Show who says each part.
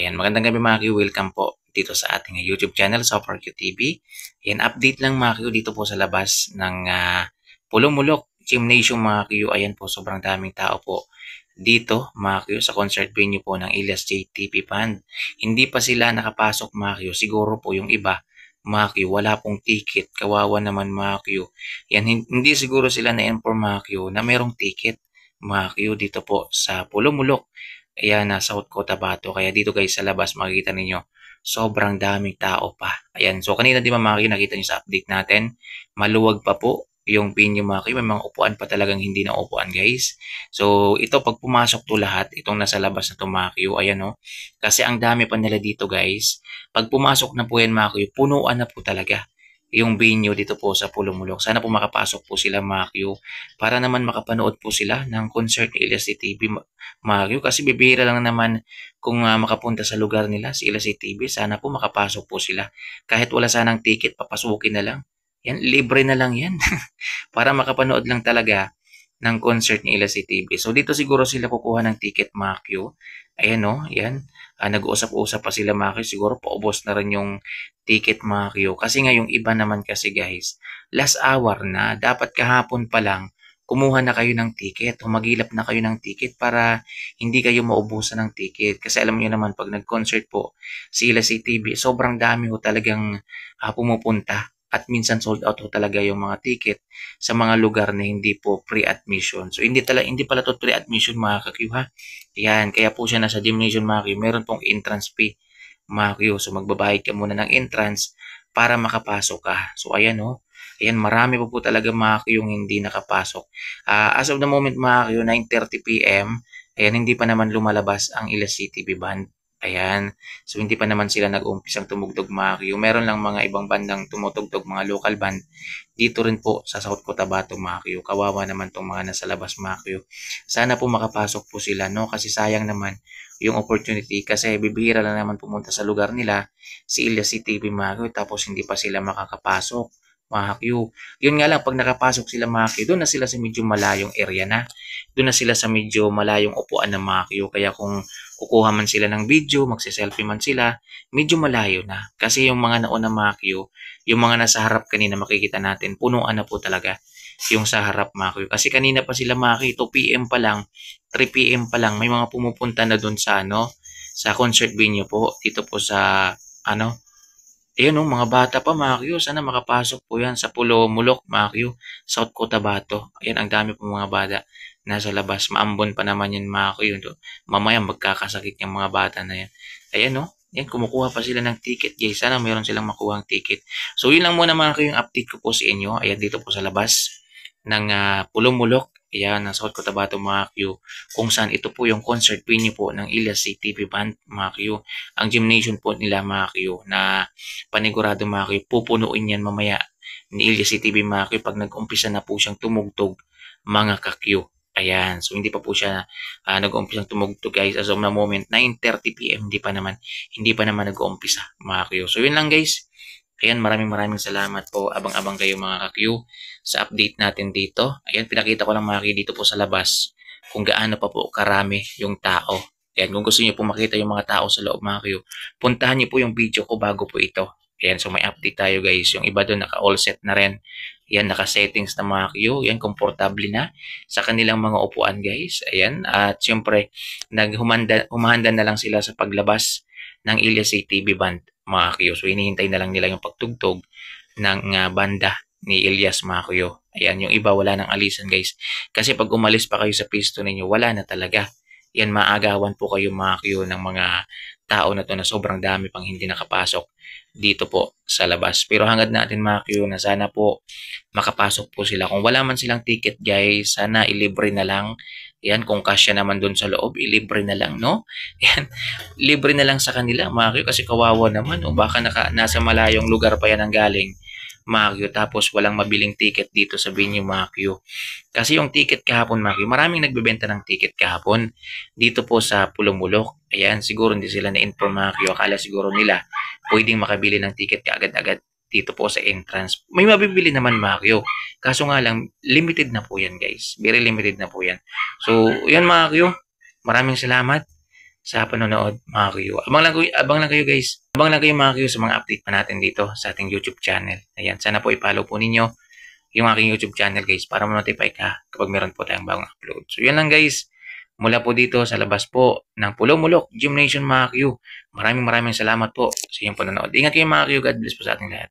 Speaker 1: Ayan, magandang gabi mga Q. Welcome po dito sa ating YouTube channel, Super Q TV. Ayan, update lang mga Q dito po sa labas ng Pulong-Mulok Gymnasium mga Q. Ayan po, sobrang daming tao po dito mga Q sa concert venue po ng Elias JTP Band. Hindi pa sila nakapasok mga Q. Siguro po yung iba mga Q, wala pong ticket. Kawawa naman mga Q. Yan, hindi siguro sila na-inform mga Q na merong ticket mga Q dito po sa Pulong-Mulok. Ayan, na South Cotabato. Kaya dito guys sa labas makikita ninyo, sobrang daming tao pa. Ayan, so kanina di ba mga kayo, nakita nyo sa update natin, maluwag pa po yung venue mga kayo. May mga upuan pa talagang hindi na upuan guys. So ito pag pumasok to lahat, itong nasa labas na to mga kayo, ayan o. Kasi ang dami pa nila dito guys. Pag pumasok na po yan mga kayo, punuan na po talaga yung venue dito po sa Pulong-Mulok. Sana po makapasok po sila mga Q para naman makapanood po sila ng concert ni Elias TV mga Q. Kasi bibihira lang naman kung makapunta sa lugar nila si Elias TV. Sana po makapasok po sila. Kahit wala sanang ticket, papasukin na lang. Yan, libre na lang yan. Para makapanood lang talaga ng concert ni Elias TV. So dito siguro sila kukuha ng ticket mga Q. Ayan o, yan. Nag-uusap-usap pa sila mga Q. Siguro paubos na rin yung ticket mga Q. Kasi nga yung iba naman kasi guys, last hour na, dapat kahapon pa lang, kumuha na kayo ng ticket. Humagilap na kayo ng ticket para hindi kayo maubusan ng ticket. Kasi alam niyo naman, pag nag-concert po si Elias TV, sobrang dami ho talagang pumupunta. At minsan sold out ho talaga yung mga ticket sa mga lugar na hindi po pre-admission. So hindi pala to pre-admission mga ka-Q ha. Yan, kaya po siya nasa gymnasium mga Q. Meron pong entrance fee mga Q. So magbabayad ka muna ng entrance para makapasok ka. So ayan oh. Ayan, marami po talaga mga Q yung hindi nakapasok. As of the moment mga Q, 9:30 PM, ayan, hindi pa naman lumalabas ang Elias CTV Band. Ayan. So hindi pa naman sila nag-umpisang tumugtog mga Q. Meron lang mga ibang bandang tumutugtog, mga local band. Dito rin po sa South Cotabato mga Q. Kawawa naman tong mga nasa labas mga Q. Sana po makapasok po sila no, kasi sayang naman yung opportunity kasi bibihira lang naman pumunta sa lugar nila si Elias TV mga Q, tapos hindi pa sila makakapasok mga Q. Yun nga lang, pag nakapasok sila mga Q, doon na sila sa medyo malayong area na. Doon na sila sa medyo malayong upuan ng mga Q. Kaya kung kukuha man sila ng video, magsiselfie man sila, medyo malayo na. Kasi yung mga nauna mga Q, yung mga nasa harap kanina makikita natin, punuan na po talaga yung sa harap mga Q. Kasi kanina pa sila mga Q, 2 PM pa lang, 3 PM pa lang, may mga pumupunta na doon sa sa concert venue po, dito po sa ayun oh, mga bata pa mga Q, sana makapasok po yan sa Pulong-Mulok mga Q, South Cotabato. Ayan, ang dami po mga bata nasa labas. Maambon pa naman yan mga Q. Yun, mamaya magkakasakit yung mga bata na yan. Ayan oh, yan, kumukuha pa sila ng ticket guys. Sana mayroon silang makuha ng ticket. So yun lang muna mga Q yung update ko po sa inyo. Ayan, dito po sa labas ng Pulong-Mulok. Ayan, ng South Cotabato mga Q, kung saan ito po yung concert venue po ng Elias CTV Band mga Q. Ang gymnasium po nila mga Q na panigurado mga Q, pupunuin yan mamaya ni Elias CTV mga Q pag nag-umpisa na po siyang tumugtog mga ka-Q. Ayan, so hindi pa po siya nag-umpisang tumugtog guys as of the moment. 9:30 PM, hindi pa naman nag-uumpisa mga Q. So yun lang guys. Ayan, maraming salamat po. Abang-abang kayo mga ka-Q sa update natin dito. Ayan, pinakita ko lang mga Q dito po sa labas kung gaano pa po karami yung tao. Ayan, kung gusto niyo po makita yung mga tao sa loob mga Q, puntahan niyo po yung video ko bago po ito. Ayan, so may update tayo guys. Yung iba doon naka-all set na rin. Ayan, naka-settings na mga Q. Ayan, komportable na sa kanilang mga upuan guys. Ayan, at syempre, humahanda na lang sila sa paglabas ng Elias TV Band mga Q. So hinihintay na lang nila yung pagtugtog ng banda ni Elias mga Q. Ayan, yung iba wala nang alisan guys. Kasi pag umalis pa kayo sa pisto ninyo, wala na talaga. Yan, maagawan po kayo mga Q ng mga tao na to na sobrang dami pang hindi nakapasok dito po sa labas. Pero hangad natin mga Q na sana po makapasok po sila. Kung wala man silang ticket guys, sana ilibre na lang. Yan, kung kasya naman doon sa loob, ilibre na lang, no? Yan, libre na lang sa kanila, mga Q, kasi kawawa naman. O baka nasa malayong lugar pa yan ang galing, mga Q, tapos walang mabiling ticket dito sa venue, mga Q. Kasi yung ticket kahapon, mga Q, maraming nagbebenta ng ticket kahapon dito po sa Pulong-Mulok. Ayan, siguro hindi sila na-inform, mga Q. Akala siguro nila pwedeng makabili ng ticket kaagad-agad dito po sa entrance. May mabibili naman mga Q. Kaso nga lang, limited na po yan guys. Very limited na po yan. So, yan mga Q. Maraming salamat. sa panonood mga Q. Abang lang kayo guys. Abang lang kayo mga Q sa mga update pa natin dito sa ating YouTube channel. Ayan, sana po i-follow po ninyo yung aking YouTube channel guys para ma-notify ka kapag meron po tayong bagong upload. So yan lang guys. Mula po dito sa labas po ng Pulong Mulok Gym Nation mga Q. Maraming salamat po sa inyong panonood. Ingat kayo mga Q. God bless po sa ating lahat.